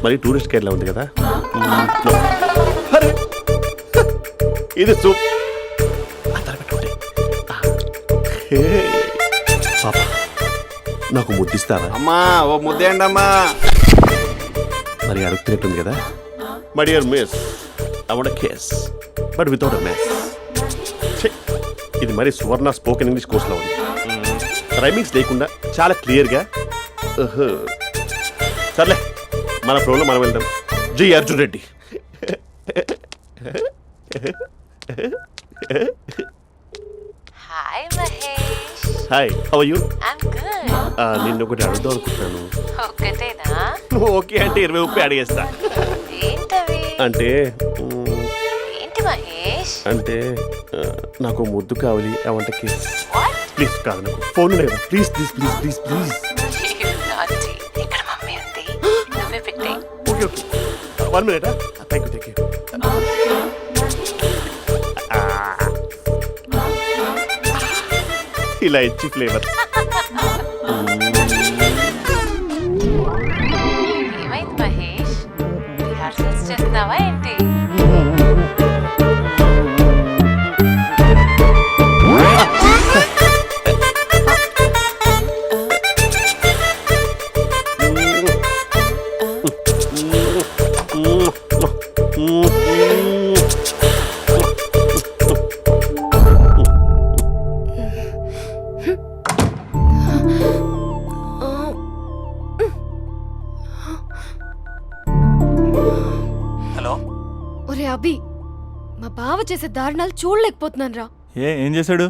మరి టూరిస్ట్ కేర్లా ఉంది కదా. ఇది సూప్ పాపా, నాకు ముద్దిస్తారా? అమ్మా ఓ ముద్దేయండి అమ్మా. మరి అడుగుతున్నట్టుంది కదా. My dear miss, I want a kiss but without a miss. ఇది మరి సువర్ణ స్పోకెన్ ఇంగ్లీష్ కోర్సులో ఉంది. రైమింగ్స్ లేకుండా చాలా క్లియర్గా. సర్లే, మన ప్రోలో మనం వెళ్దాం. G Arjun Reddy. Hi Mahesh. Hi, how are you? I'm good. నిన్ను ఒకటి అడుగుదాం అనుకుంటున్నాను. ఒకటేనా? ఓకే అంటే 20 రూపాయలు అడిగేస్తా. ఏంటవి? అంటే ఏంటి మహేష్? అంటే నాకు ముద్దు కావాలి. I want a kiss. What? Please కాదు, నాకు ఫోన్ లేదా. Please please please please please. నాటి ఇక్కడ మమ్మీ ఉంది, నువ్వే పెట్టే. Okay okay, 1 minute. Thank you. ఇలా ఇచ్చి ఫ్లేవర్. ఏమైంది మహేష్? రిహార్సల్స్ చేస్తున్నావా ఏంటి? ఒరే అభి, మా బావ చేసే దారుణాలు చూడలేకపోతున్నాను రా. ఏం చేశాడు?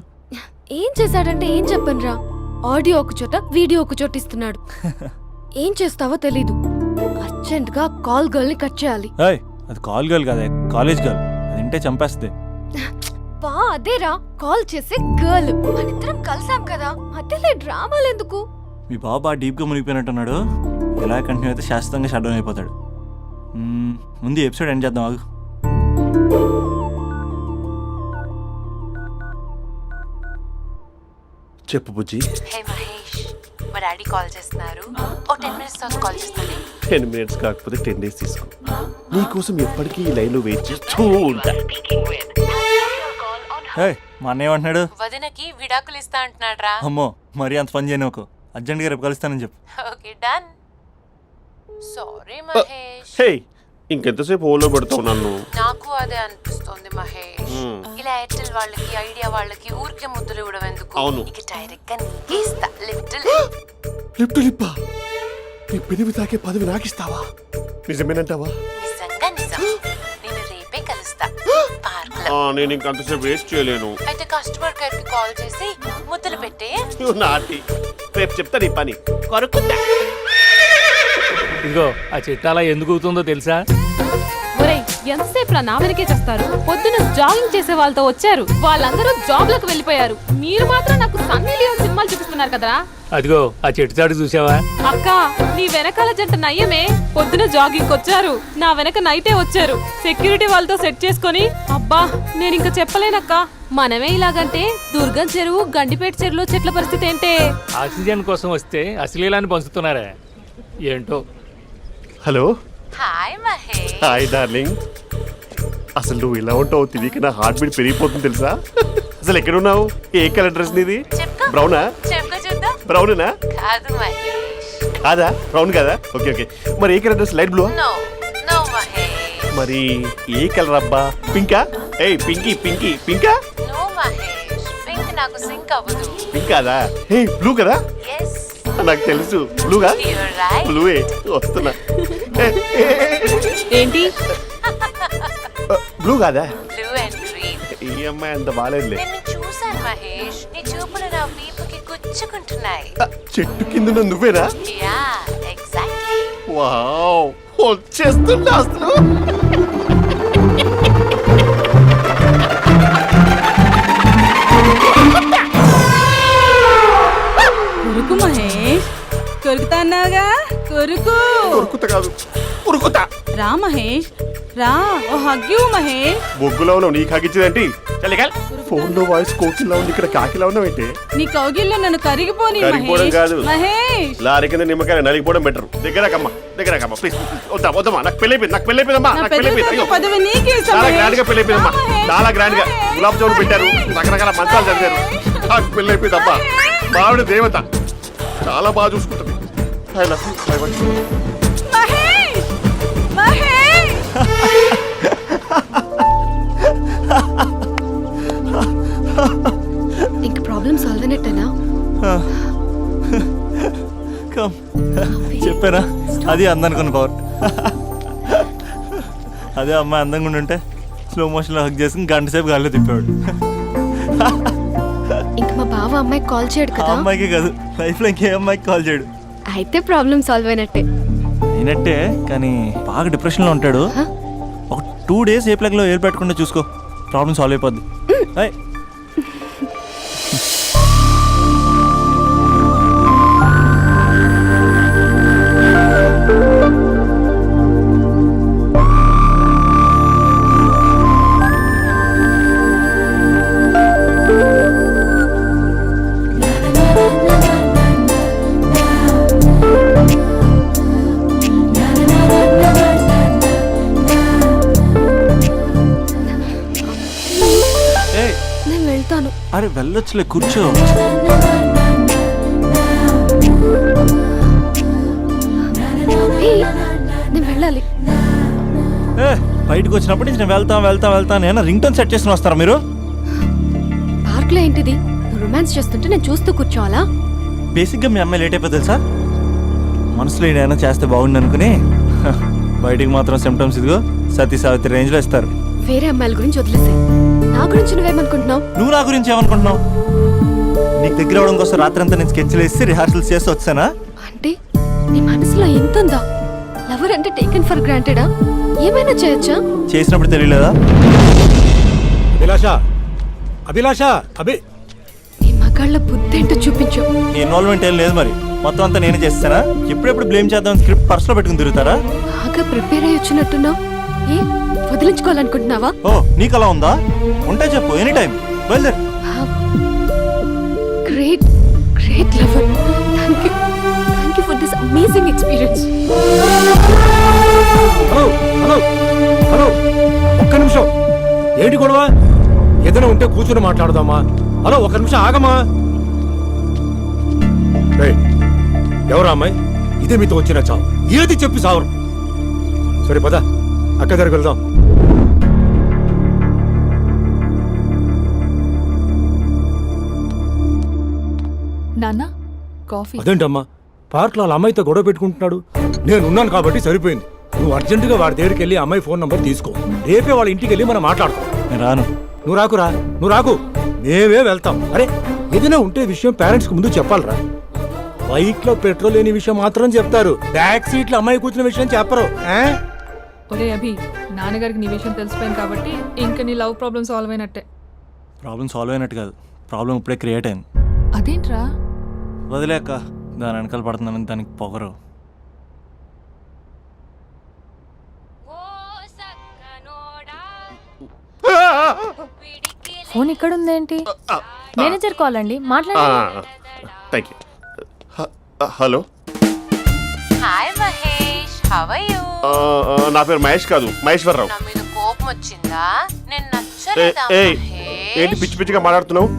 ఏం చేశాడంటే ఏం చెప్పను రా. ఆడియో ఒక చోట, వీడియో ఒక చోట ఇస్తున్నాడు. ఏం చేస్తావో తెలీదు. అర్జెంట్ గా కాల్ గర్ల్ ని కట్ చేయాలి. అది కాల్ గర్ల్ కదా, కాలేజ్ గర్ల్. అది వింటే చంపేస్తుంది. బా అదేరా, కాల్ చేసే గర్ల్. మనిద్దరం కలిసాం కదా, మధ్యలో డ్రామాలు ఎందుకు? మీ బాబా డీప్ గా మునిగిపోయినట్టున్నాడు. ఎలా కంటిన్యూ అయితే శాశ్వతంగా షట్ డౌన్ అయిపోతాడు. ముందు ఎపిసోడ్ ఎండ్ చేద్దాం, ఆగు. చెప్పు బుజ్జి. హే మహేష్, మా డాడీ కాల్ చేస్తున్నారు. ఓ 10 minutes తర్వాత కాల్ చేస్తాను. 10 minutes కాకపోతే 10 days తీసుకో. నీకోసం ఎప్పటికీ ఈ లైన్లో వెయిట్ చేస్తూ ఉంటా. మా అన్నయ్య ఏమంటున్నాడు? వదినకి విడాకులు ఇస్తా అంటున్నాడు రా. అమ్మో, మరీ అంత పని చేయను. అర్జెంట్గా రేపు కలుస్తానని చెప్పు. Okay done. సారీ మహేష్. హే, ఇంకెంతసేపు హోల్లో పెడతావు నన్ను? నాకు అదే అనిపిస్తుంది మహేష్. ఇలా ఎయిర్టెల్ వాళ్ళకి, ఐడియా వాళ్ళకి ఊరికే ముద్దులు ఇవ్వడం ఎందుకు? అవును. ఇక డైరెక్ట్ గా నీకే ఇస్తా. లిప్టు లిప్పా, నీ పెదవి తాకే పదవి నాకిస్తావా? నిజమేనంటావా? నిజంగా నిజం. నేను రేపే కలుస్తా పార్క్ లో. నేను ఇంకంతసేపు వెయిట్ చేయలేను. అయితే కస్టమర్ కేర్ కి కాల్ చేసి ముద్దులు పెట్టే. నాటి రేపు చెప్తా నీ పని. కొరుకుంటా. ఇదిగో ఆ చిట్టాలా ఎందుకు అవుతుందో తెలుసా? ఒరేయ్, ఎంతసేపు నా వెనకే చేస్తారు? పొద్దున జాగింగ్ చేసే వాళ్ళతో వచ్చారు, వాళ్ళందరూ జాబ్ లకు వెళ్ళిపోయారు. మీరు మాత్రం నాకు సన్నీ లియోన్ సినిమాలు చూపిస్తున్నారు కదరా. అదిగో ఆ చెట్టుచాడు చూసావా? అక్క, నీ వెనకాల జంట నయ్యమే. పొద్దున జాగింగ్ వచ్చారు, నా వెనక నైటే వచ్చారు. సెక్యూరిటీ వాళ్ళతో సెట్ చేసుకొని, అబ్బా నేను ఇంకా చెప్పలేనక్క. మనమే ఇలాగంటే దుర్గం చెరువు, గండిపేట చెరువులో చెట్ల పరిస్థితి ఏంటే? ఆక్సిజన్ కోసం వస్తే అశ్లీలాన్ని పంచుతున్నారా ఏంటో. Hello. Hi Mahesh. Hi darling. అసలు నువ్వు ఇలా ఉంటావు తెలియక నా హార్ట్ బీట్ పెరిగిపోతుంది తెలుసా? అసలు ఎక్కడున్నావు? ఏ కలర్ డ్రెస్ నీది? బ్రౌనా? చెప్పుకో చూద్దాం. బ్రౌనేనా? కాదు మహేష్. కాదా? బ్రౌన్ కదా? Okay okay. మరి ఏ colour dress? Light blue? No no Mahesh. మరి ఏ కలర్ అబ్బా? పింకా? ఏయ్ పింకీ పింకీ పింకా? నో మహేష్, పింక్ నాకు సింక్ అవ్వదు. పింక్ కాదా? ఏ బ్లూ కదా? yes నాకు తెలుసు. బ్లూగా? you're right. బ్లూవే వస్తున్నా. ఏంటి? బ్లూ కాదా? blue and green. ఈ అమ్మాయి అంత బాగాలేదులే. నిన్ను చూశాను మహేష్, నీ చూపులు నా వీపుకి గుచ్చుకుంటున్నాయి. చెట్టు కింద నువ్వేనా? Yeah exactly. వావ్, వచ్చేస్తున్నా అసలు. కొరుకు మహేష్, కొరుకుతా అన్నావుగా, కొరుకు. కొరుకుతా కాదు, ఉరుకుతా. రా మహేష్, రా ఓ హగ్గు మహేష్. బొగ్గులో ఉన్నావు నీకు హగిచ్చిందేంటి? ఫోన్ లో వాయిస్ కోకిలా ఉంది, ఇక్కడ కాకిలా ఉన్నావు ఏంటి? నీ కౌగిల్లో నన్ను కరిగిపోని కరిగిపోవడం మహేష్. కాదు. మహేష్ లారీ కింద నిమ్మకాయ నలిగిపోవడం బెటర్. దగ్గరకమ్మా ప్లీజ్. వద్దమ్మా నాకు పెళ్ళైపోయిందమ్మా నా నాకు పెద్ద పెళ్ళైపోయింది. కొడుకు అయ్యో పదవి నీకే ఇస్తా చాలా మహేష్. గ్రాండ్ గా పెళ్ళైపోయిందమ్మా, రా మహేష్. చాలా గ్రాండ్ గా గులాబ్ జామున్ పెట్టారు, రకరకాల మంచాలు చదివారు. నాకు పెళ్ళైపోయిందమ్మా. మావిడ దేవత, చాలా బాగా చూసుకుంటుంది. I love you. I want you. Mahesh Mahesh ఇంక ప్రాబ్లం సాల్వ్ అయినట్టేనా? కమ్ చెప్పారా, అది అందనుకున్న పవర్. అదే అమ్మాయి అందంగా ఉండుంటే స్లో మోషన్లో హక్ చేసుకుని గంట సేపు గాల్లో తిప్పేవాడు. ఇంక మా బావ అమ్మాయికి కాల్ చేయడు ఆ కదా? అమ్మాయికి కాదు, లైఫ్లో ఇంకే అమ్మాయికి కాల్ చేయడు. అయితే ప్రాబ్లం సాల్వ్ అయినట్టే. అయినట్టే, కానీ బాగా డిప్రెషన్లో ఉంటాడు. ఒక 2 days ఏ ప్లగ్లో ఏర్ పెట్టకుండా చూసుకో, ప్రాబ్లం సాల్వ్ అయిపోద్ది. అయ్ నేను వెళ్తాను. అరే వెళ్ళొచ్చులే, కూర్చో. ఏయ్, నేను వెళ్ళాలి. ఏ బయటకు వచ్చినప్పటి నుంచి నేను వెళ్తాను ఏమన్నా రింగ్ టోన్ సెట్ చేసుకుని వస్తారా మీరు? పార్క్ లో ఏంటిది? నువ్వు రొమాన్స్ చేస్తుంటే నేను చూస్తూ కూర్చోవాలా? బేసిక్గా మీ అమ్మాయి లేట్ అయిపోతుంది తెలుసా? మనసులో ఏదైనా చేస్తే బాగుండు అనుకుని బయటికి మాత్రం సిమ్టమ్స్ ఇదిగో సతీ సావిత్రి రేంజ్లో ఇస్తారు. వేరే అమ్మాయిల గురించి వదిలేసే, నా గురించి నువ్వేమనుకుంటున్నావు? నువ్వు నా గురించి ఏమనుకుంటున్నావు? నీకు దగ్గర అవడం కోసం రాత్రంతా నేను స్కెచ్లు వేసి రిహార్సల్స్ చేసి వచ్చానా? అంటే నీ మనసులో ఎంత ఉందా? లవర్ అంటే టేకెన్ ఫర్ గ్రాంటెడా? ఏమైనా చేయొచ్చా? చేసినప్పుడు తెలియలేదా? అభిలాష నీ మగాళ్ళ బుద్ధి ఏంటో చూపించు. నీ ఇన్వాల్వ్మెంట్ ఏం లేదు మరి, మొత్తం అంతా నేనే చేస్తానా? ఎప్పుడెప్పుడు బ్లేమ్ చేద్దాం స్క్రిప్ట్ పర్సులో పెట్టుకుని తిరుగుతారా? బాగా ప్రిపేర్ అయ్యి వచ్చినట్టున్నావు. ఏ వదిలించుకోవాలనుకుంటున్నావా? ఓ నీకు అలా ఉందా? ఉంటే చెప్పు, ఎనీ టైం బయలుదేరు. Great great lover. Thank you for this amazing experience. Hello ఒక్క నిమిషం, ఏంటి గొడవ? ఏదైనా ఉంటే కూర్చొని మాట్లాడదామా? హలో ఒక్క నిమిషం ఆగమా. ఎవరా అమ్మాయి? ఇదే మీతో వచ్చిన చావు, ఏది చెప్పి సావరు. సరే పద, అక్క దగ్గరికి వెళ్దాం. నాన్న కాఫీ. అదేంటమ్మా పార్క్లో వాళ్ళ అమ్మాయితో గొడవ పెట్టుకుంటున్నాడు? నేను ఉన్నాను కాబట్టి సరిపోయింది. నువ్వు అర్జెంటుగా వాడి దగ్గరికి వెళ్ళి అమ్మాయి ఫోన్ నంబర్ తీసుకో. రేపే వాళ్ళ ఇంటికి వెళ్ళి మనం మాట్లాడతాం. నేను రాను. నువ్వు రాకు, మేమే వెళ్తాం. అరే ఏదైనా ఉంటే విషయం పేరెంట్స్ కి ముందు చెప్పాలరా. బైక్ లో పెట్రోల్ లేని విషయం మాత్రం చెప్తారు, బ్యాక్ సీట్ లో అమ్మాయి కూర్చున్న విషయం చెప్పరు. ఒరే అభి, నాన్నగారికి నీ విషయం తెలిసిపోయింది కాబట్టి ఇంకా నీ లవ్ ప్రాబ్లం సాల్వ్ అయినట్టే. ప్రాబ్లం సాల్వ్ అయినట్టు కాదు, ప్రాబ్లం ఇప్పుడే క్రియేట్ అయింది. అదేంట్రా? వదిలేక దాని వెనకాల పడుతున్నానని దానికి పొగరు. ఫోన్ ఇక్కడ ఉందేంటి? మేనేజర్ కాల్ అండి, మాట్లాడండి. Thank you. Hello, hi Mahesh, how are you? నా పేరు మహేష్ కాదు, మహేశ్వరరావు. నా మీద కోపం వచ్చిందా? నేను నచ్చలేదా ఏంటి మహేష్? పిచ్చి పిచ్చిగా మాట్లాడుతున్నావు?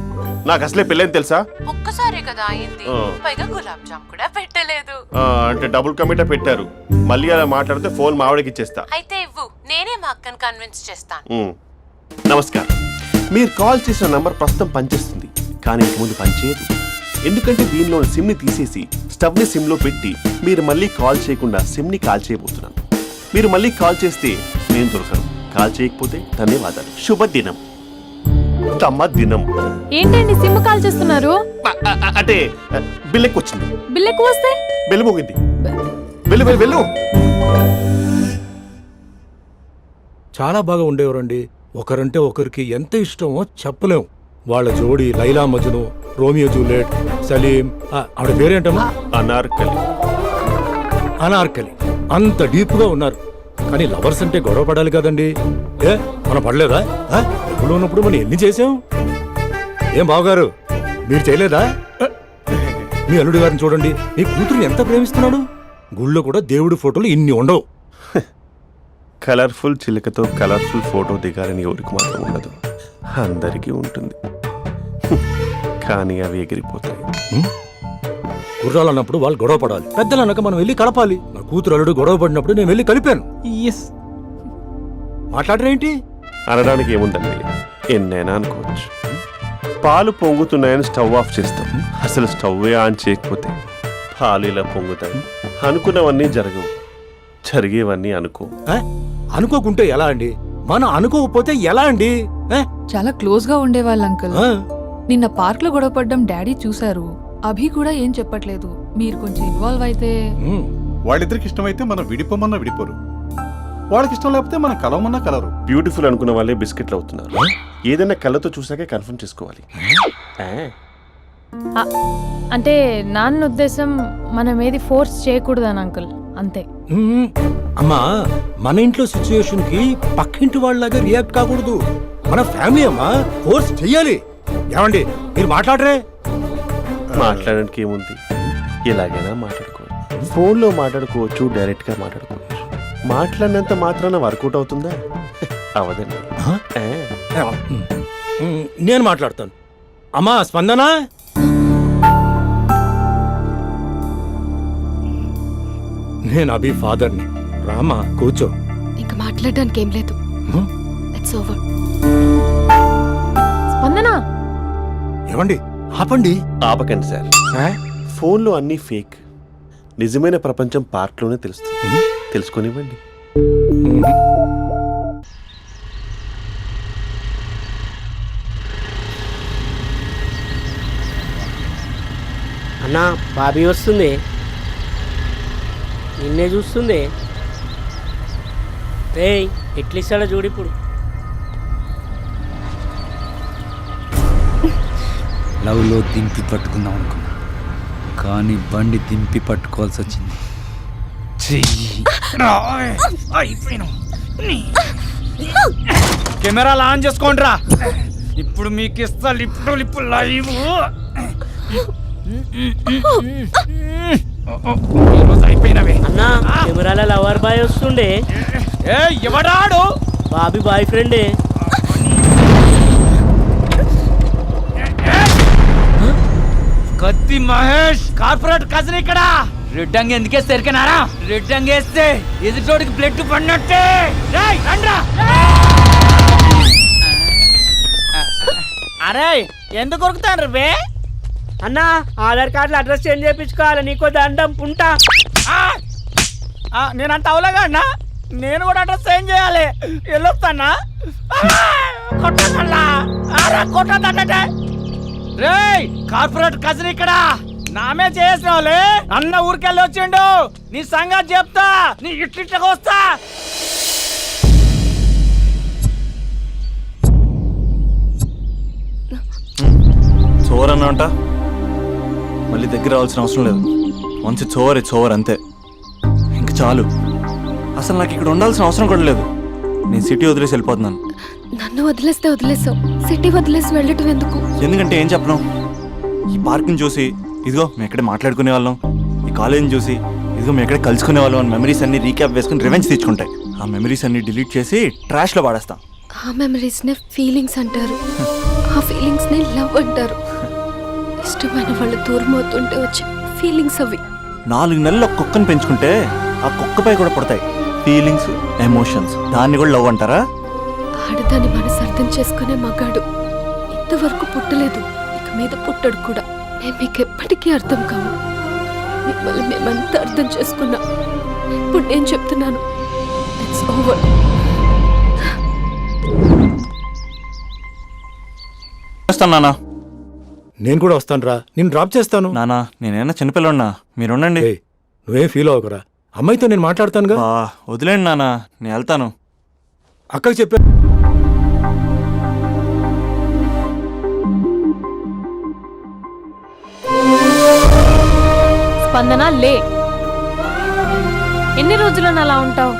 నాకు అసలే పెళ్ళని తెలుసా? ఒక్కసారి కదా అయింది, పైగా గులాబ్ జామ్ కూడా పెట్టలేదు. అంటే డబుల్ కమిటా పెట్టారు. మళ్ళీ అలా మాట్లాడితే ఫోన్ మా ఆవిడకి ఇచ్చేస్తా. అయితే ఇవ్వు, నేనే మా అక్కని కన్విన్స్ చేస్తాను. నమస్కారం, మీరు కాల్ చేసిన నంబర్ ప్రస్తుతం పనిచేస్తుంది, కానీ ఇంక ముందు పనిచేయదు. ఎందుకంటే దీనిలో సిమ్ని తీసేసి స్టవ్ని సిమ్లో పెట్టి మీరు మళ్ళీ కాల్ చేయకుండా సిమ్ని కాల్ చేయబోతున్నాను. మీరు మళ్ళీ కాల్ చేస్తే నేను దొరకను, కాల్ చేయకపోతే ధన్యవాదాలు. శుభదినం. తమ దినం. ఏంటండి సిమ్ కాల్ చేస్తున్నారు? అంటే బిల్ ఎక్కువ వచ్చింది. బిల్ ఎక్కువ వస్తే? బెల్లు మోగింది. వెళ్ళు. చాలా బాగా ఉండేవారండి. ఒకరంటే ఒకరికి ఎంత ఇష్టమో చెప్పలేం. వాళ్ళ జోడి లైలా మజ్ను, రోమియో జూలియట్, సలీం, ఆవిడ పేరేంటమ్మా? అనార్కలి. అనార్కలి. అంత డీప్ గా ఉన్నారు. కానీ లవర్స్ అంటే గొడవ పడాలి కదండి. ఏ మనం పడలేదా? ఎప్పుడు ఉన్నప్పుడు మనం ఎన్ని చేసాం? ఏం బావగారు మీరు చేయలేదా? మీ అల్లుడి గారిని చూడండి, మీ కూతురుని ఎంత ప్రేమిస్తున్నాడు. గుళ్ళో కూడా దేవుడి ఫోటోలు ఇన్ని ఉండవు. కలర్ఫుల్ చిలుకతో కలర్ఫుల్ ఫోటో దిగాలని ఎవరికి మాత్రం ఉండదు, అందరికీ ఉంటుంది. కానీ అవి ఎగిరిపోతాయి. గుర్రాలు అన్నప్పుడు వాళ్ళు గొడవ పడాలి, పెద్దలు అన్నాక మనం వెళ్ళి కలపాలి. నా కూతురు అల్లుడు గొడవ పడినప్పుడు నేను వెళ్ళి కలిపాను. మాట్లాడరేంటి? అనడానికి ఏముందండి, ఎన్నైనా అనుకోవచ్చు. పాలు పొంగుతున్నాయని స్టవ్ ఆఫ్ చేస్తాం, అసలు స్టవ్వే ఆన్ చేయకపోతే పాలు ఇలా పొంగుతాయి. అనుకున్నవన్నీ జరగవు, జరిగేవన్నీ అనుకో. అనుకోకుంటే ఎలా అండి? మనం అనుకోకపోతే ఎలా అండి? చాలా క్లోజ్ గా ఉండేవాళ్ళు అంకుల్. నిన్న పార్క్ లో గొడవపడ్డం డాడీ చూశారు. అభి కూడా ఏం చెప్పట్లేదు. మీరు కొంచెం ఇన్వాల్వ్ అయితే. వాళ్ళిద్దరికి ఇష్టమైతే మనం విడిపోమన్నా విడిపోరు, వాళ్ళకి ఇష్టం లేకపోతే మనం కలవమన్నా కలరు. బ్యూటిఫుల్ అనుకున్న వాళ్ళే బిస్కెట్లు అవుతున్నారు. ఏదైనా కళ్ళతో చూసాకే కన్ఫర్మ్ చేసుకోవాలి. అంటే నాన్న ఉద్దేశం మనం ఏది ఫోర్స్ చేయకూడదని అంకుల్, అంతే. అమ్మా, మన ఇంట్లో సిచ్యుయేషన్ కి పక్కింటి వాళ్ళలాగా రియాక్ట్ కాకూడదు. మన ఫ్యామిలీ అమ్మా, ఫోర్స్ చెయ్యాలి. ఏమండి మీరు మాట్లాడరే? మాట్లాడడానికి ఏముంది, ఎలాగైనా మాట్లాడుకోవచ్చు. ఫోన్లో మాట్లాడుకోవచ్చు, డైరెక్ట్గా మాట్లాడుకోవచ్చు. మాట్లాడినంత మాత్రాన వర్కౌట్ అవుతుందా? అవదండి. నేను మాట్లాడతాను. అమ్మా స్పందన, నేను అభి ఫాదర్ని. రామా కూర్చో. ఇంకా మాట్లాడడానికి ఏం లేదు. It's over. స్పందన, ఏమండి ఆపండి. ఆపకండి సార్, ఫోన్లో అన్నీ ఫేక్. నిజమైన ప్రపంచం పార్ట్లోనే తెలుస్తుంది, తెలుసుకొనివ్వండి. అన్నా బాబీ వస్తుంది, నిన్నే చూస్తుంది. రేయ్ ఎట్లిస్తాడో చూడు ఇప్పుడు. లవ్లో దింపి పట్టుకుందాం అనుకున్నా, కానీ బండి దింపి పట్టుకోవాల్సి వచ్చింది. కెమెరాలు ఆన్ చేసుకోండి రా, ఇప్పుడు మీకు ఇస్తా లిప్పు లైవ్. అయిపోయినవే అన్నా, కెమెరాల లవర్ బాయ్ వస్తుండే. ఎవడాడు? బాబీ బాయ్ ఫ్రెండే. కత్తి మహేష్ కార్పొరేట్ కజిన్ ఇక్కడ. రెడ్ అంగి ఎందుకే సరికినారా? రెడ్ అంగి వేస్తే ఎదుటోడికి బ్లడ్ పడినట్టే. అరే ఎందుకు కొరుకుతాను రే? అన్నా ఆధార్ కార్డులో అడ్రస్ చేంజ్ చేయించుకోవాలి, నీకో దండం పుంటా. నేనంత అవలేగా అన్నా, నేను కూడా అడ్రస్ చేంజ్ చేయాలి. వెళ్ళొస్తానా? కొట్టదంటే రేయ్ కార్పొరేట్ కజిన్ ఇక్కడ నామే చేసిన వాళ్ళే. అన్న ఊరికెళ్ళి వచ్చిండు, నీ సంగతి చెప్తా. నీ ఇట్లిట్లకి వస్తా. చోర్ అన్నంట, మళ్ళీ దగ్గర రావాల్సిన అవసరం లేదు. మంచి చోర్ చోర్ అంతే, ఇంక చాలు. అసలు నాకు ఇక్కడ ఉండాల్సిన అవసరం కూడా లేదు. నేను సిటీ వదిలేసి వెళ్ళిపోతున్నాను. నన్ను వదిలేస్తే వదిలేసావు, సిటీ వదిలేసి వెళ్ళటం ఎందుకు? ఎందుకంటే ఏం చెప్పను, ఈ పార్క్ని చూసి ఇదిగో మేము ఎక్కడే మాట్లాడుకునే వాళ్ళం, ఈ కాలేజీని చూసి ఇదిగో మేము ఎక్కడే కలుసుకునే వాళ్ళం అని మెమరీస్ అన్ని రీక్యాప్ వేసుకుని రివెంజ్ తెచ్చుకుంటాయి. ఆ మెమరీస్ అన్ని డిలీట్ చేసి ట్రాష్లో పాడేస్తాం. ఆ మెమరీస్నే ఫీలింగ్స్ అంటారు, ఆ ఫీలింగ్స్నే లవ్ అంటారు. ఇష్టమైన వాళ్ళు దూరం అవుతుంటే వచ్చే ఫీలింగ్స్ అవి. 4 నెలలు ఒక కుక్కను పెంచుకుంటే ఆ కుక్కపై కూడా పడతాయి ఫీలింగ్స్, ఎమోషన్స్. దాన్ని కూడా లవ్ అంటారా? ఆడదాన్ని మనసు అర్థం చేసుకునే మగాడు ఇంతవరకు పుట్టలేదు, ఇక మీద పుట్టడు కూడా. మేము మీకు ఎప్పటికీ అర్థం కాము. మిమ్మల్ని మేమంతా అర్థం చేసుకున్నా. ఇప్పుడు నేను చెప్తున్నాను, ఇట్స్ ఓవర్. నానా నేను కూడా వస్తాను రా, నేను డ్రాప్ చేస్తాను. నానా నేనైనా చిన్నపిల్లన్నా, మీరు ఉండండి. నువ్వేం ఫీల్ అవ్వకురా, అమ్మాయితో నేను మాట్లాడతానుగా. వదిలేండి నానా, నేను వెళ్తాను. అక్కకి చెప్పా. స్పందన లే. ఎన్ని రోజులను అలా ఉంటావు?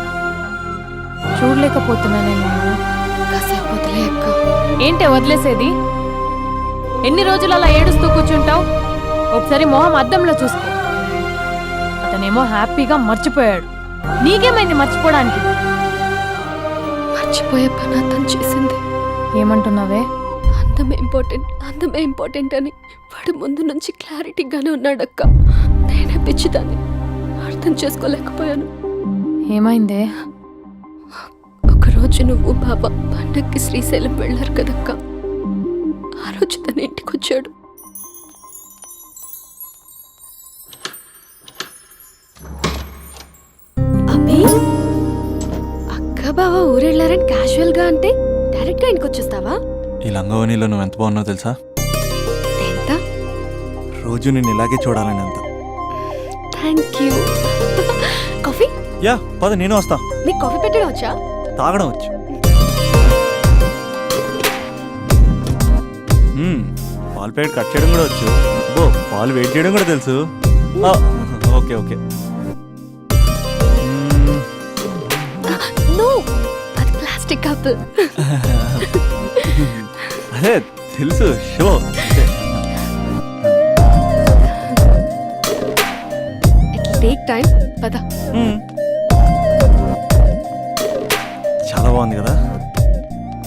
చూడలేకపోతున్నానే నేను. కాసేపు వదిలే అక్క. ఏంటే వదిలేసేది? ఎన్ని రోజులు అలా ఏడుస్తూ కూర్చుంటావు? ఒకసారి మొహం అద్దంలో చూసుకో. అతనేమో హ్యాపీగా మర్చిపోయాడు. నీకేమైంది మర్చిపోవడానికి? మర్చిపోయే పని అతను చేసింది. ఏమంటున్నావే? అందమే ఇంపార్టెంట్ అని వాడు ముందు నుంచి క్లారిటీగానే ఉన్నాడక్క. నేనే పిచ్చిదాన్ని అర్థం చేసుకోలేకపోయాను. ఏమైందే? ఒకరోజు నువ్వు బావ పండక్కి శ్రీశైలం వెళ్ళారు కదక్క. ఆ రోజు తన ఇంటికి వచ్చాడు. అబ్బి, అక్క బావ ఊరెళ్ళారని క్యాజువల్ గా అంటే డైరెక్ట్ గా ఇంటికి వచ్చేస్తావా? ఈ లంగవనిలో నువ్వు ఎంత బాగున్నావు తెలుసా? ఎంత? రోజు నేను ఇలాగే చూడాలని అంత. Thank you. కాఫీ? యా పద, నేను వస్తా. నీకు కాఫీ పెట్టడం వచ్చా? తాగడం వచ్చు. పాలు ప్యాకెట్ కట్ చేయడం కూడా వచ్చు. బో, పాలు వెయిట్ చేయడం కూడా తెలుసు. Okay okay. నో, అది ప్లాస్టిక్ కప్. అదే తెలుసు, షో. It take time. పద. చాలా బాగుంది కదా.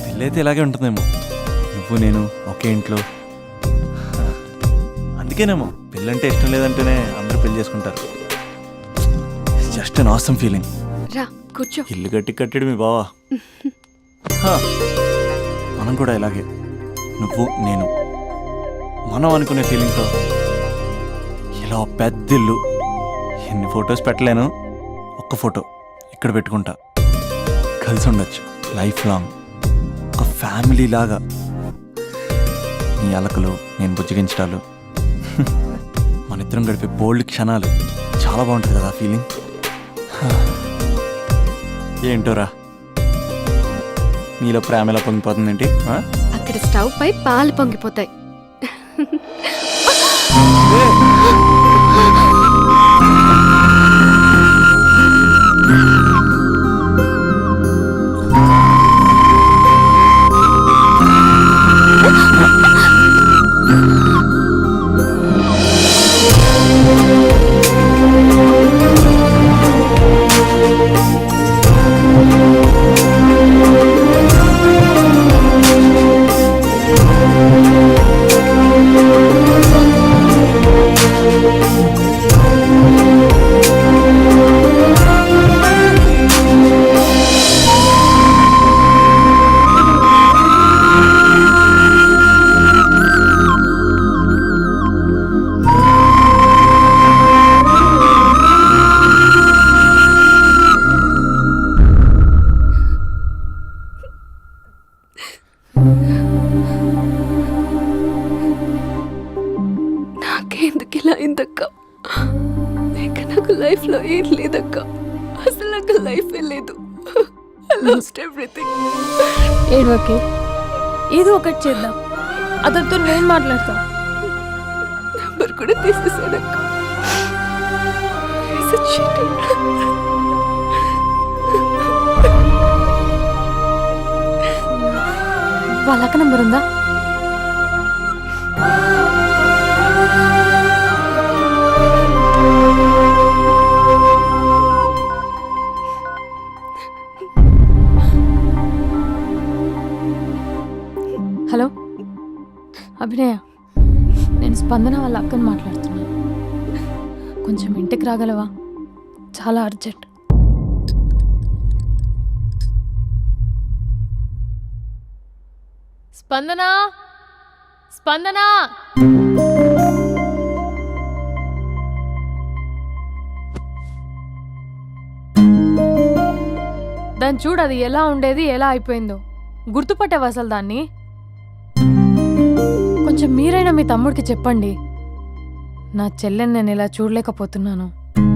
పెళ్ళైతే ఇలాగే ఉంటుందేమో, నువ్వు నేను ఒకే ఇంట్లో. అందుకేనేమో పెళ్ళంటే ఇష్టం లేదంటేనే అందరూ పెళ్లి చేసుకుంటారు. Just an awesome feeling. రా కూర్చో. ఇల్లు కట్టడు మీ బావా. మనం కూడా ఇలాగే, నువ్వు నేను, మనం అనుకునే ఫీలింగ్తో ఇలా పెద్ద ఇల్లు. ఎన్ని ఫొటోస్ పెట్టలేను, ఒక్క ఫోటో ఇక్కడ పెట్టుకుంటా. కలిసి ఉండొచ్చు లైఫ్ లాంగ్, ఒక ఫ్యామిలీ లాగా. నీ అలకలు, నేను బుజ్జగించడాలు, మన ఇద్దరం గడిపే బోల్డ్ క్షణాలు. చాలా బాగుంటుంది కదా ఫీలింగ్. ఏంటోరా, నీలో ప్రేమ ఎలా పొంగిపోతుందేంటి? అక్కడ స్టవ్ పై పాలు పొంగిపోతాయి. నాకెందుకు ఇలా అయిందక్క? నాకు లైఫ్ లో ఏం లేదక్క. అసలు నాకు లైఫ్ లేదు. I lost everything. ఏడవకే, ఏదో ఒకటి చేద్దాం. అతనితో నేను మాట్లాడతా. నంబర్ కూడా తీసేసాడక్క. He's a cheater. వాళ్ళ అక్క నంబర్ ఉందా? హలో అభినయ, నేను స్పందన వాళ్ళ అక్కని మాట్లాడుతున్నాను. కొంచెం ఇంటికి రాగలవా? చాలా అర్జెంట్. స్పందన, స్పందన. దాన్ని చూడు, అది ఎలా ఉండేది ఎలా అయిపోయిందో. గుర్తుపట్టావు అసలు దాన్ని? కొంచెం మీరైనా మీ తమ్ముడికి చెప్పండి. నా చెల్లెని నేను ఇలా చూడలేకపోతున్నాను.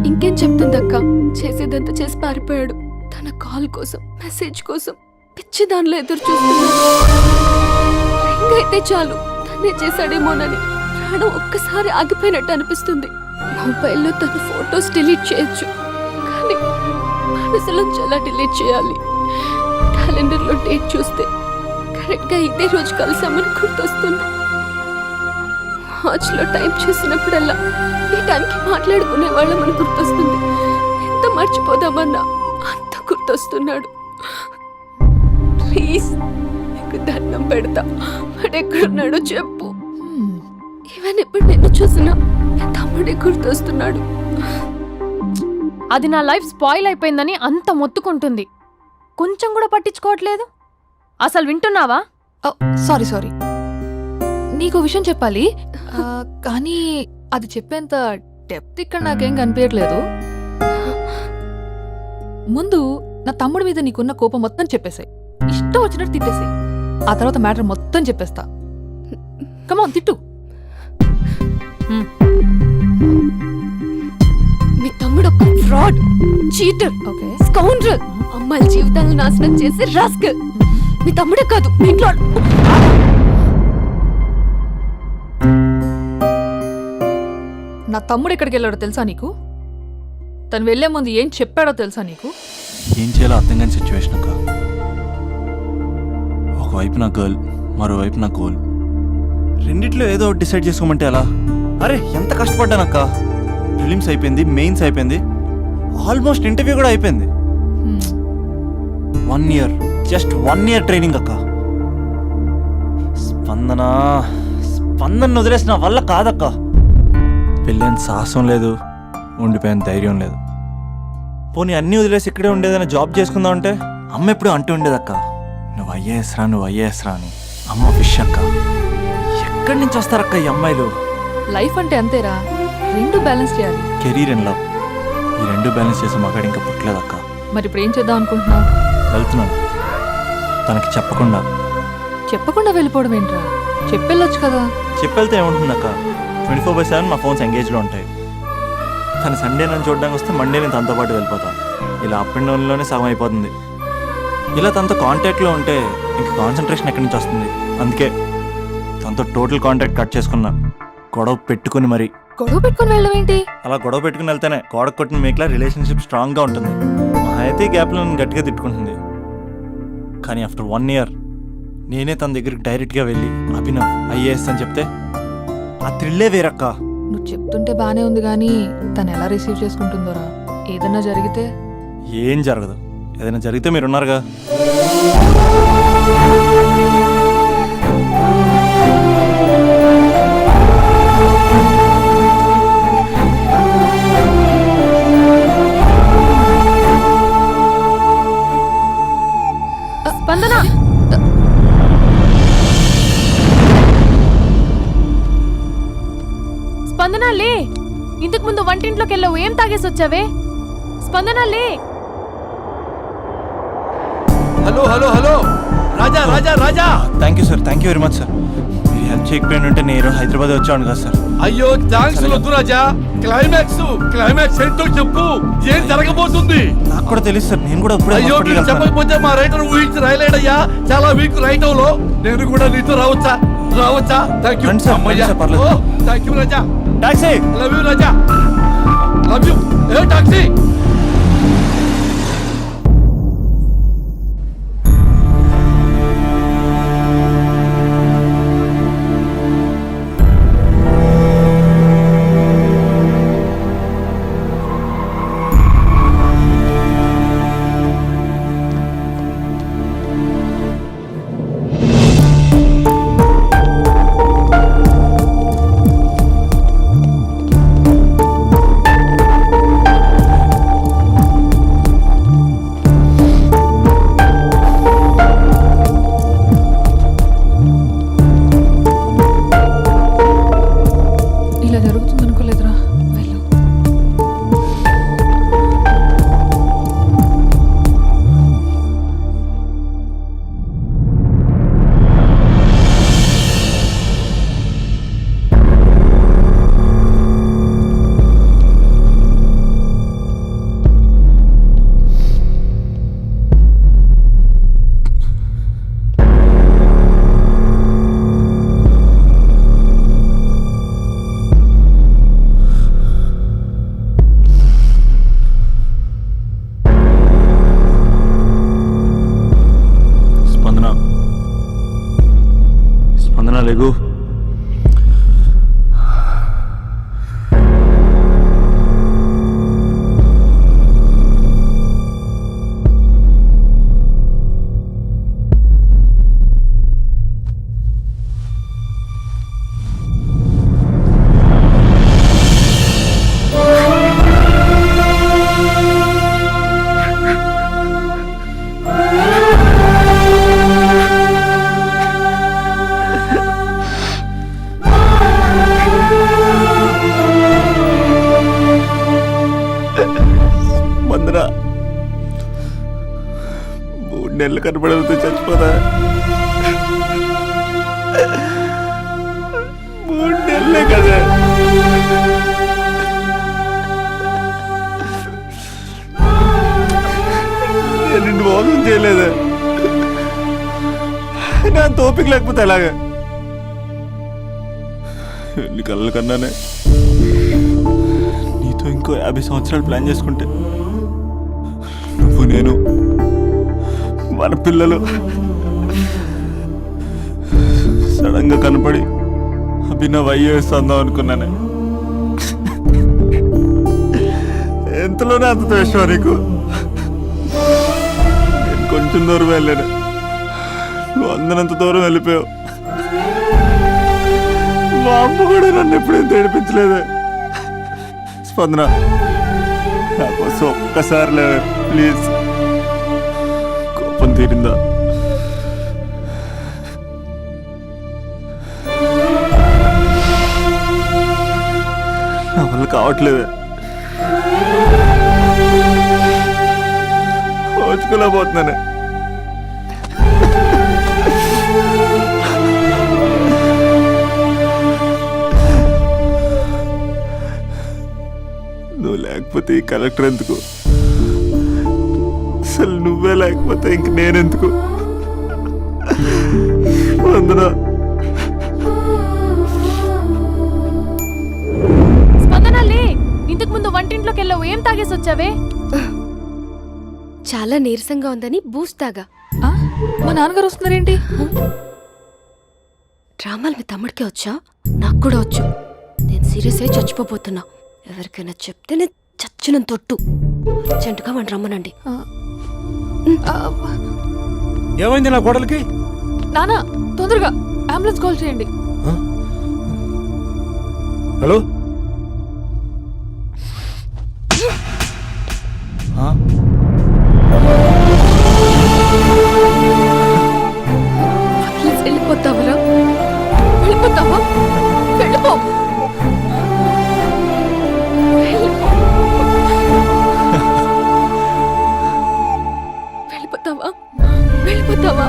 ఇంకేం చెప్తుందక్క? చేసేదంతా చేసి పారిపోయాడు. తన కాల్ కోసం, మెసేజ్ కోసం పిచ్చి దానిలో ఎదురు చూస్తున్నాడు. రింగ్ అయితే చాలు తనే చేశాడేమోనని ప్రాణం ఒక్కసారి ఆగిపోయినట్టు అనిపిస్తుంది. మొబైల్లో తన ఫొటోస్ డిలీట్ చేయొచ్చు, కానీ మనసులోంచి ఎలా డిలీట్ చేయాలి? క్యాలెండర్లో డేట్ చూస్తే కరెక్ట్గా ఇదే రోజు కలిసామని గుర్తొస్తుంది. వాచ్లో టైం చూసినప్పుడల్లా ఈ టైంకి మాట్లాడుకునే వాళ్ళమని గుర్తొస్తుంది. ఎంత మర్చిపోదామన్నా అంత గుర్తొస్తున్నాడు. ప్లీజ్ నీకు దండం పెడతా, వాడెక్కడున్నాడో చెప్పు. ఈవెన్ ఎప్పుడు నిన్ను చూసినా తమ్ముడే గుర్తొస్తున్నాడు. అది నా లైఫ్ స్పాయిల్ అయిపోయిందని అంత మొత్తుకుంటుంది. కొంచెం కూడా పట్టించుకోవట్లేదు. అసలు వింటున్నావా? సారీ సారీ, నీకు విషయం చెప్పాలి, కానీ అది చెప్పేంత డెప్త్ ఇక్కడ నాకేం కనిపించట్లేదు. ముందు నా తమ్ముడి మీద నీకున్న కోపం మొత్తం చెప్పేసాయి, ఇష్టం వచ్చినట్టు తిట్టేసాయి. ఆ తర్వాత మ్యాటర్ మొత్తం చెప్పేస్తా. కమాన్ తిట్టు. మీ తమ్ముడు ఒక ఫ్రాడ్, చీటర్, ఓకే, స్కౌండ్రల్, అమ్మాయిల జీవితాలను నాశనం చేసి రాస్కల్. మీ తమ్ముడే కాదు, మీ ఇంట్లో నా తమ్ముడు ఎక్కడికి వెళ్ళాడో తెలుసా నీకు? తను వెళ్లే ముందు ఏం చెప్పాడో తెలుసా నీకు? ఏం చేయాలో అర్థం కాని సిచ్యువేషన్ అక్క. ఒకవైపు నా గర్ల్, మరోవైపు నా గోల్. రెండిట్లో ఏదో ఒకటి డిసైడ్ చేసుకోమంటే ఎలా? అరే ఎంత కష్టపడ్డానక్క. ఫిలిమ్స్ అయిపోయింది, మెయిన్స్ అయిపోయింది, ఆల్మోస్ట్ ఇంటర్వ్యూ కూడా అయిపోయింది. 1 year, జస్ట్ 1 year ట్రైనింగ్ అక్క. స్పందన వదిలేసిన వల్ల కాదక్క. పెళ్ళైన సాహసం లేదు, ఉండిపోయిన ధైర్యం లేదు. పోనీ అన్నీ వదిలేసి ఇక్కడే ఉండేదైనా జాబ్ చేసుకుందాం అంటే అమ్మ ఎప్పుడు అంటూ ఉండేదక్క, నువ్వు ఐఏఎస్ రా అని. అమ్మ ఫిష్ అక్క. ఎక్కడి నుంచి వస్తారక్క ఈ అమ్మాయిలు? లైఫ్ అంటే అంతేరా, రెండు బ్యాలెన్స్ చేయాలి. కెరీర్ అండ్ లవ్, ఈ రెండు బ్యాలెన్స్ చేసే మగాడు ఇంకా పుట్టలేదక్క. మరి ఇప్పుడు ఏం చేద్దాం అనుకుంటున్నావు? వెళ్తున్నాను, తనకి చెప్పకుండా వెళ్ళిపోవడం ఏంట్రా? చెప్పెళ్ళొచ్చు కదా. చెప్పెళ్తే ఏముంటుందక్క, 24/7 మా ఫోన్స్ ఎంగేజ్లో ఉంటాయి. తను సండే నన్ను చూడడానికి వస్తే మండే నేను తనతో పాటు వెళ్ళిపోతాను. ఇలా అప్ అండ్ డౌన్లోనే సగం అయిపోతుంది. ఇలా తనతో కాంటాక్ట్లో ఉంటే ఇంక కాన్సన్ట్రేషన్ ఎక్కడి నుంచి వస్తుంది? అందుకే తనతో టోటల్ కాంటాక్ట్ కట్ చేసుకున్నా, గొడవ పెట్టుకుని మరి. గొడవ పెట్టుకుని వెళ్ళడం ఏంటి? అలా గొడవ పెట్టుకుని వెళ్తేనే గోడ కొట్టిన మీకులా రిలేషన్షిప్ స్ట్రాంగ్గా ఉంటుంది. మా అయితే గ్యాప్లో నన్ను గట్టిగా తిట్టుకుంటుంది. కానీ ఆఫ్టర్ 1 year నేనే తన దగ్గరికి డైరెక్ట్గా వెళ్ళి అభినవ్ ఐఏఎస్ అని చెప్తే ఆ థ్రిల్లే వేరక్క. నువ్వు చెప్తుంటే బానే ఉంది కానీ తను ఎలా రిసీవ్ చేసుకుంటుందోరా? ఏదన్నా జరిగితే? ఏం జరగదు, ఏదైనా జరిగితే మీరున్నారుగా. స్పందన, స్పందన లే. ఇంతకు ముందు వంటింట్లోకి వెళ్ళావు, ఏం తాగేసి వచ్చావే? స్పందన లే. Hello hello hello, Raja Raja Raja. Thank you sir, thank you very much sir. మీరు హెల్ప్ చేయకపోయిన ఉంటే నేను హైదరాబాద్ వచ్చాను కదా సార్. అయ్యో థ్యాంక్స్ వద్దు రాజా. క్లైమాక్స్ ఏంటో చెప్పు, ఏం జరగబోతుంది? నాకు కూడా తెలుసు సార్, నేను కూడా అయ్యో మీరు చెప్పకపోతే మా రైటర్ ఊహించి రాయలేడయ్యా. చాలా వీక్ రైటర్ లో నేను కూడా నీతో రావచ్చా? Thank you thank you Raja. Taxi. Love you Raja, love you. ఏ టాక్సీ. లెగు. మందరా 3 నెలలు కనపడవుతూ చచ్చిపోదా? 3 నెలలే కదా. నేను నిన్ను మోసం చేయలేదా? నా తోపిక లేకపోతే ఎలాగా? ఎన్ని కళ్ళ కన్నానే నీతో ఇంకో 50 సంవత్సరాలు ప్లాన్ చేసుకుంటే నువ్వు నేను మన పిల్లలు సడన్ గా కనపడి అభినవ్ ఐఏఎస్ అందాం అనుకున్నానే. ఎంతలోనే అంత ద్వేషం నీకు. నేను కొంచెం దూరం వెళ్ళాను, నువ్వు అందనంత దూరం వెళ్ళిపోయావు. మా అమ్మ కూడా నన్ను ఎప్పుడేం ఏడిపించలేదే. స్పందన, నా కోసం ఒక్కసారి లేవే ప్లీజ్. కోపం తీరిందా? నా వల్ల కావట్లేదే. ఓచుకోలేకపోతున్నానే. నువ్వు లేకపోతే ఈ కలెక్టర్ ఎందుకు? అసలు నువ్వే లేకపోతే ఇంక నేనెందుకు? వందనా. స్పందన లే, ఇంతకు ముందు వంటింట్లోకి వెళ్ళావు, ఏం తాగేసి వచ్చావే? చాలా నీరసంగా ఉందని బూస్ట్ తాగా. ఆ? మా నాన్నగారు వస్తున్నారేంటి? డ్రామాలు మీ తమ్ముడికే వచ్చా? నాకు కూడా వచ్చు. నేను సీరియస్ అయి చచ్చిపోతున్నా. ఎవరికైనా చెప్తే నేను చచ్చిన తొట్టు. అర్జెంటుగా వాడిని రమ్మనండి. ఏమైంది నా కోడలికి? నానా, తొందరగా అంబులెన్స్ కాల్ చేయండి. హలో, వెళ్ళిపోతావరా? వెళ్ళిపోతావా? వెళ్ళిపో. వెళ్ళిపోతావా? వెళ్ళిపోతావా?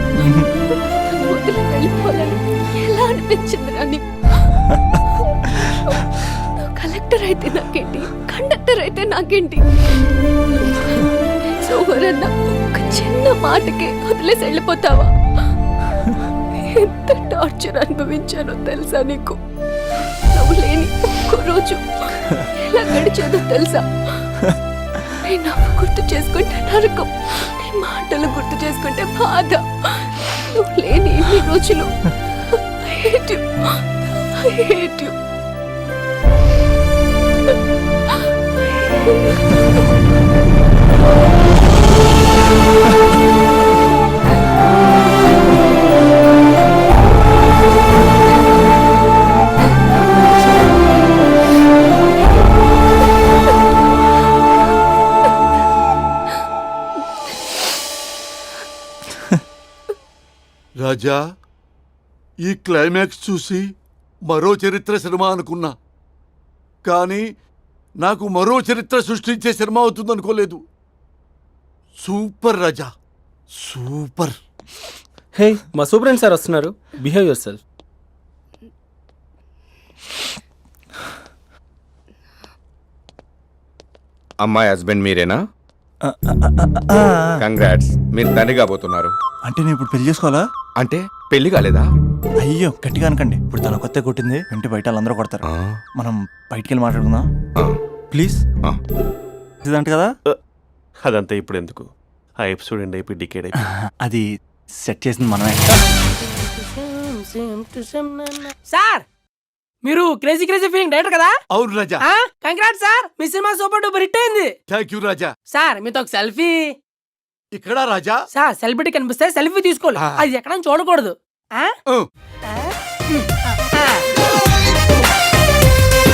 వదిలి వెళ్ళిపోవాలని ఎలా అనిపించిందిరా నీకు? కలెక్టర్ అయితే నాకేంటి, కండక్టర్ అయితే నాకేంటి? సోమరన్న ఒక చిన్న మాటకే వదిలేసి వెళ్ళిపోతావా? ఎంత టార్చర్ అనుభవించానో తెలుసా నీకు? నువ్వు లేని ఒక్క రోజు ఎలా గడిచేదో తెలుసా? నీ నవ్వు గుర్తు చేసుకుంటే నరకం, నీ మాటలు గుర్తు చేసుకుంటే బాధ. నువ్వు లేని ఇన్ని రోజులు I hate you. I hate you. రాజా, ఈ క్లైమాక్స్ చూసి మరో చరిత్ర సినిమా అనుకున్నా, కానీ నాకు మరో చరిత్ర సృష్టించే సినిమా అవుతుందనుకోలేదు. సూపర్ రాజా, సూపర్. హే, మా సూపరెంట్ సార్ వస్తున్నారు, బిహేవ్ యువర్ సెల్ఫ్. అమ్మాయి హస్బెండ్ మీరేనా? కంగ్రాట్స్, మీరు తండ్రి కాబోతున్నారు. అంటే నేను ఇప్పుడు పెళ్లి చేసుకోవాలా? అంటే పెళ్లి కాలేదా? అయ్యో, గట్టిగా అనకండి. ఇప్పుడు తన కొత్త కొట్టింది, ఇంటి బయట వాళ్ళందరూ కొడతారు. మనం బయటికి వెళ్ళి మాట్లాడుకుందాం ప్లీజ్. ఇదంట కదా. అదంతా ఇప్పుడు ఎందుకు? ఆ ఎపిసోడ్ ఎండ్ అయిపోయి డికేడ్ అయిపోయి అది సెట్ చేసింది మనమే. సార్ మీరు క్రేజీ క్రేజీ ఫీలింగ్ డైరెక్టర్ కదా? అవును రాజా. కంగ్రాట్ సార్, మీ సినిమా సూపర్ డూపర్ హిట్ అయింది. Thank you Raja. సార్ మీతో ఒక సెల్ఫీ. ఇక్కడ రాజా. సార్ సెలబ్రిటీ కనిపిస్తే సెల్ఫీ తీసుకోవాలి, అది ఎక్కడ చూడకూడదు.